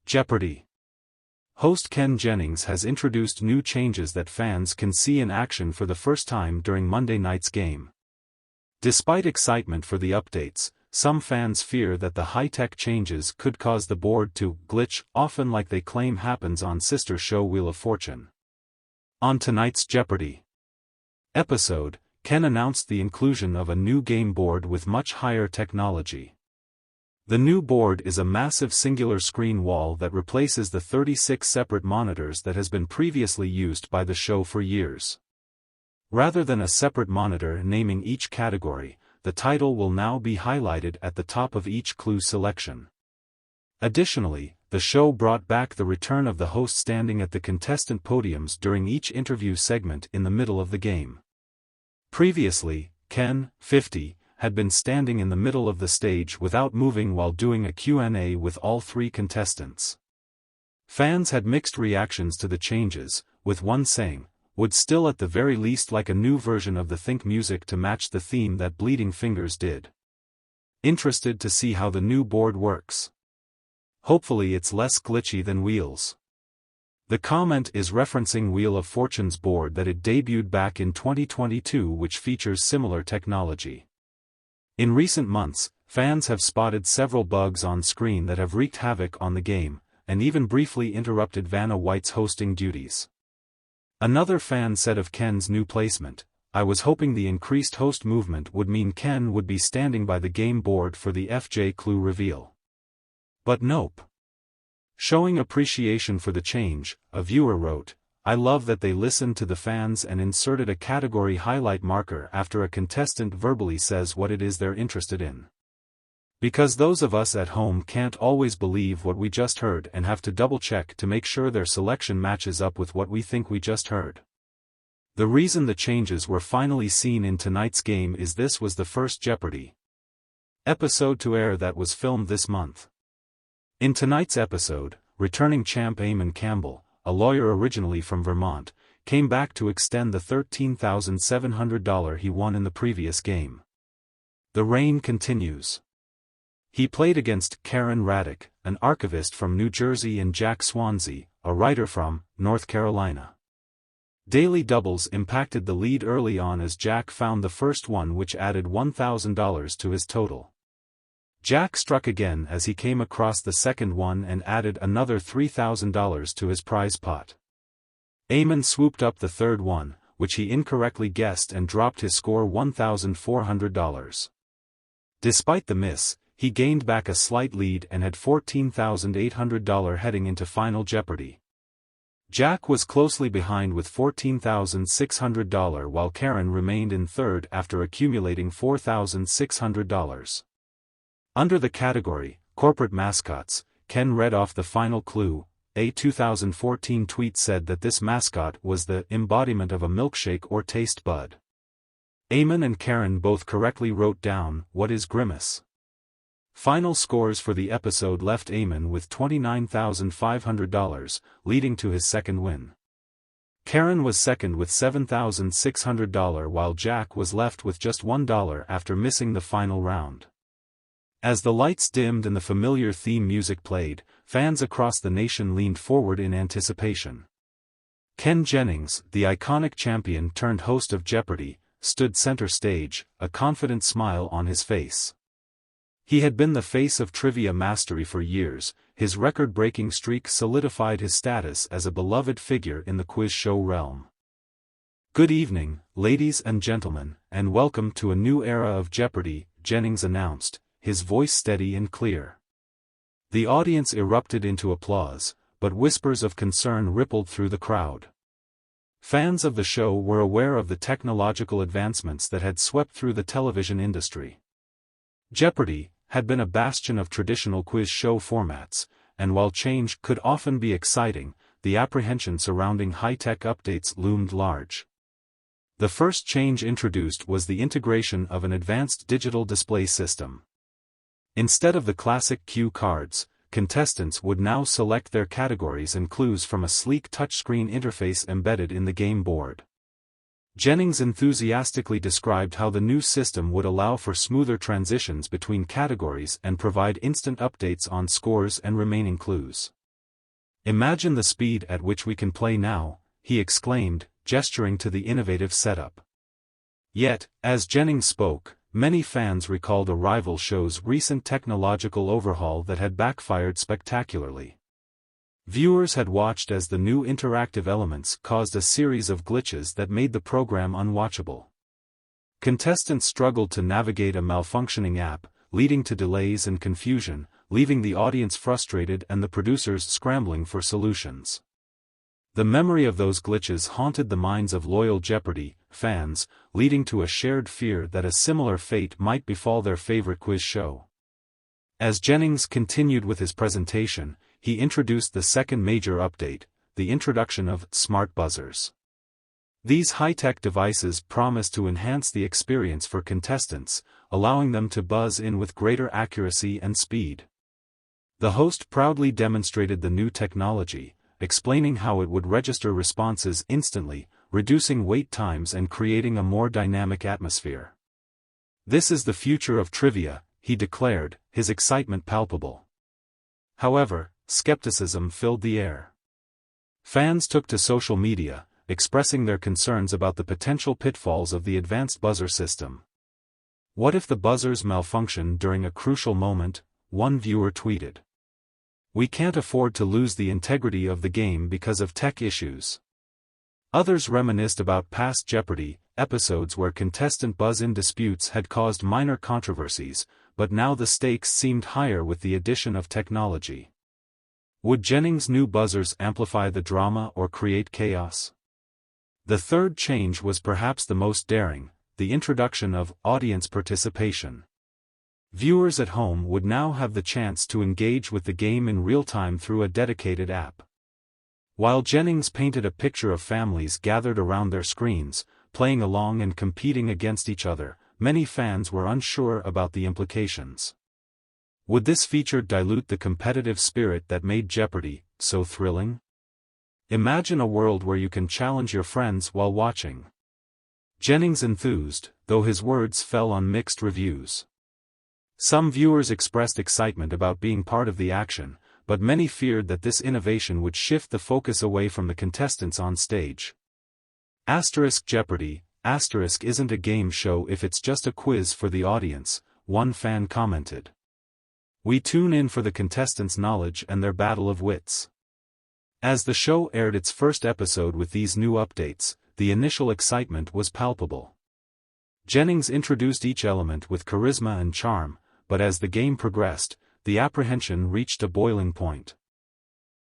Jeopardy! Host Ken Jennings has introduced new changes that fans can see in action for the first time during Monday night's game. Despite excitement for the updates, some fans fear that the high-tech changes could cause the board to glitch, often like they claim happens on sister show Wheel of Fortune. On tonight's Jeopardy! Episode, Ken announced the inclusion of a new game board with much higher technology. The new board is a massive singular screen wall that replaces the 36 separate monitors that has been previously used by the show for years. Rather than a separate monitor naming each category, the title will now be highlighted at the top of each clue selection. Additionally, the show brought back the return of the host standing at the contestant podiums during each interview segment in the middle of the game. Previously, Ken, 50, had been standing in the middle of the stage without moving while doing a Q&A with all three contestants. Fans had mixed reactions to the changes, with one saying, "Would still at the very least like a new version of the Think music to match the theme that Bleeding Fingers did. Interested to see how the new board works. Hopefully it's less glitchy than Wheels." The comment is referencing Wheel of Fortune's board that it debuted back in 2022, which features similar technology. In recent months, fans have spotted several bugs on screen that have wreaked havoc on the game, and even briefly interrupted Vanna White's hosting duties. Another fan said of Ken's new placement, "I was hoping the increased host movement would mean Ken would be standing by the game board for the FJ clue reveal. But nope." Showing appreciation for the change, a viewer wrote, "I love that they listened to the fans and inserted a category highlight marker after a contestant verbally says what it is they're interested in. Because those of us at home can't always believe what we just heard and have to double-check to make sure their selection matches up with what we think we just heard." The reason the changes were finally seen in tonight's game is this was the first Jeopardy! Episode to air that was filmed this month. In tonight's episode, returning champ Eamon Campbell, a lawyer originally from Vermont, came back to extend the $13,700 he won in the previous game. The reign continues. He played against Karen Raddick, an archivist from New Jersey, and Jack Swansea, a writer from North Carolina. Daily doubles impacted the lead early on as Jack found the first one, which added $1,000 to his total. Jack struck again as he came across the second one and added another $3,000 to his prize pot. Eamon swooped up the third one, which he incorrectly guessed, and dropped his score $1,400. Despite the miss, he gained back a slight lead and had $14,800 heading into Final Jeopardy! Jack was closely behind with $14,600 while Karen remained in third after accumulating $4,600. Under the category, Corporate Mascots, Ken read off the final clue. A 2014 tweet said that this mascot was the embodiment of a milkshake or taste bud. Eamon and Karen both correctly wrote down, "What is Grimace?" Final scores for the episode left Eamon with $29,500, leading to his second win. Karen was second with $7,600 while Jack was left with just $1 after missing the final round. As the lights dimmed and the familiar theme music played, fans across the nation leaned forward in anticipation. Ken Jennings, the iconic champion turned host of Jeopardy!, stood center stage, a confident smile on his face. He had been the face of trivia mastery for years. His record-breaking streak solidified his status as a beloved figure in the quiz show realm. "Good evening, ladies and gentlemen, and welcome to a new era of Jeopardy!, Jennings announced, his voice steady and clear. The audience erupted into applause, but whispers of concern rippled through the crowd. Fans of the show were aware of the technological advancements that had swept through the television industry. Jeopardy! Had been a bastion of traditional quiz show formats, and while change could often be exciting, the apprehension surrounding high-tech updates loomed large. The first change introduced was the integration of an advanced digital display system. Instead of the classic cue cards, contestants would now select their categories and clues from a sleek touchscreen interface embedded in the game board. Jennings enthusiastically described how the new system would allow for smoother transitions between categories and provide instant updates on scores and remaining clues. "Imagine the speed at which we can play now," he exclaimed, gesturing to the innovative setup. Yet, as Jennings spoke, many fans recalled a rival show's recent technological overhaul that had backfired spectacularly. Viewers had watched as the new interactive elements caused a series of glitches that made the program unwatchable. Contestants struggled to navigate a malfunctioning app, leading to delays and confusion, leaving the audience frustrated and the producers scrambling for solutions. The memory of those glitches haunted the minds of loyal Jeopardy! Fans, leading to a shared fear that a similar fate might befall their favorite quiz show. As Jennings continued with his presentation, he introduced the second major update, the introduction of smart buzzers. These high-tech devices promise to enhance the experience for contestants, allowing them to buzz in with greater accuracy and speed. The host proudly demonstrated the new technology, explaining how it would register responses instantly, reducing wait times and creating a more dynamic atmosphere. "This is the future of trivia," he declared, his excitement palpable. However, skepticism filled the air. Fans took to social media, expressing their concerns about the potential pitfalls of the advanced buzzer system. "What if the buzzers malfunction during a crucial moment?" one viewer tweeted. "We can't afford to lose the integrity of the game because of tech issues." Others reminisced about past Jeopardy! Episodes where contestant buzz-in disputes had caused minor controversies, but now the stakes seemed higher with the addition of technology. Would Jennings' new buzzers amplify the drama or create chaos? The third change was perhaps the most daring, the introduction of audience participation. Viewers at home would now have the chance to engage with the game in real time through a dedicated app. While Jennings painted a picture of families gathered around their screens, playing along and competing against each other, many fans were unsure about the implications. Would this feature dilute the competitive spirit that made Jeopardy! So thrilling? Imagine a world where you can challenge your friends while watching. Jennings enthused, though his words fell on mixed reviews. Some viewers expressed excitement about being part of the action, but many feared that this innovation would shift the focus away from the contestants on stage. Jeopardy! Isn't a game show if it's just a quiz for the audience, one fan commented. "We tune in for the contestants' knowledge and their battle of wits." As the show aired its first episode with these new updates, the initial excitement was palpable. Jennings introduced each element with charisma and charm, but as the game progressed, the apprehension reached a boiling point.